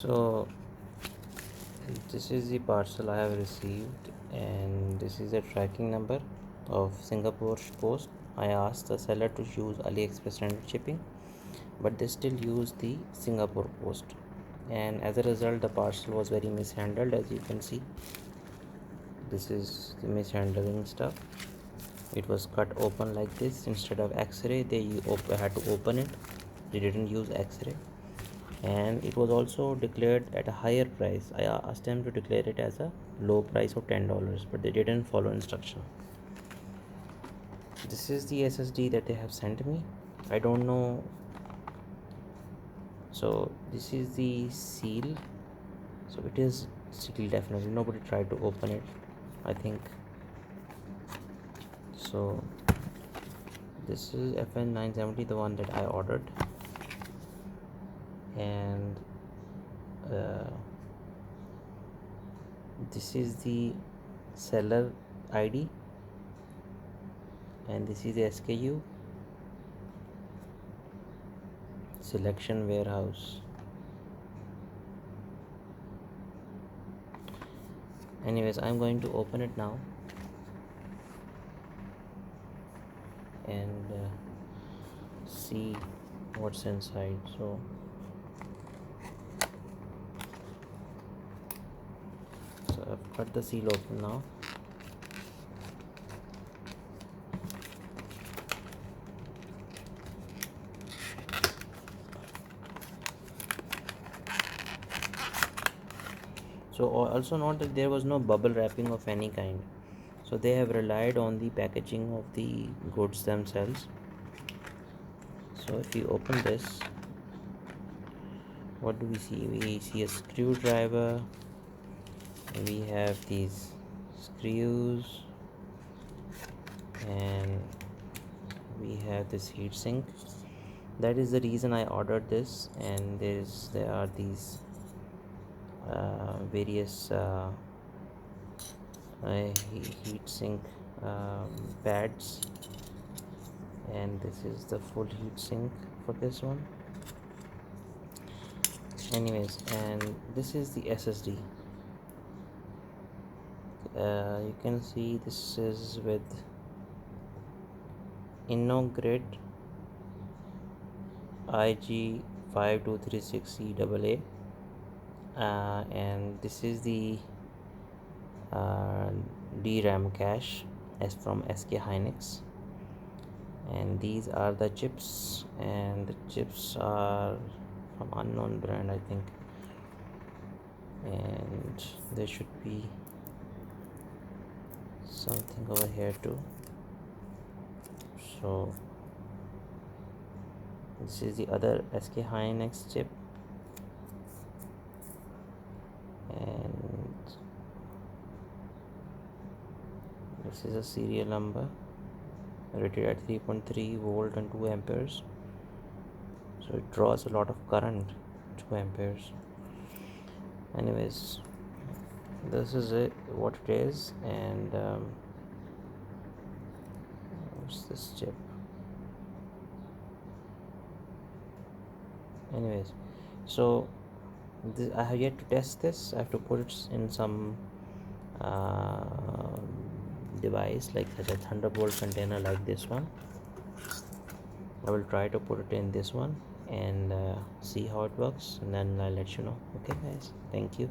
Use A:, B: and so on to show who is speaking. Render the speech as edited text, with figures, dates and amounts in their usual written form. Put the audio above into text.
A: So this is the parcel I have received, and this is the tracking number of Singapore Post. I asked the seller to use AliExpress standard shipping, but they still use the Singapore Post, and as a result the parcel was very mishandled. As you can see, this is the mishandling stuff. It was cut open like this. Instead of x-ray, they had to open it. They didn't use x-ray, and it was also declared at a higher price. I asked them to declare it as a low price of $10, but they didn't follow instruction. This is the SSD that they have sent me. I don't know. So this is the seal. So it is sealed definitely. Nobody tried to open it, I think. So this is FN970, the one that I ordered, and this is the seller ID, and this is the SKU, selection warehouse. Anyways, I'm going to open it now and see what's inside. So I've cut the seal open now. So also note that there was no bubble wrapping of any kind. So they have relied on the packaging of the goods themselves. So if you open this, what do we see? We see a screwdriver. We have these screws, and we have this heat sink. That is the reason I ordered this. And there are these various heat sink pads, and this is the full heat sink for this one. Anyways, and this is the SSD. You can see this is with InnoGrid IG5236CAA, and this is the DRAM cache as from SK Hynix, and these are the chips, and the chips are from unknown brand, I think, and there should be something over here too. So this is the other SK Hynix chip, and this is a serial number, rated at 3.3 volt and 2 amperes. So it draws a lot of current, 2 amperes. Anyways, this is it, what it is. And what's this chip? Anyways, so I have yet to test this. I have to put it in some device, like such a Thunderbolt container like this one. I will try to put it in this one and see how it works, and then I'll let you know. Okay guys, thank you.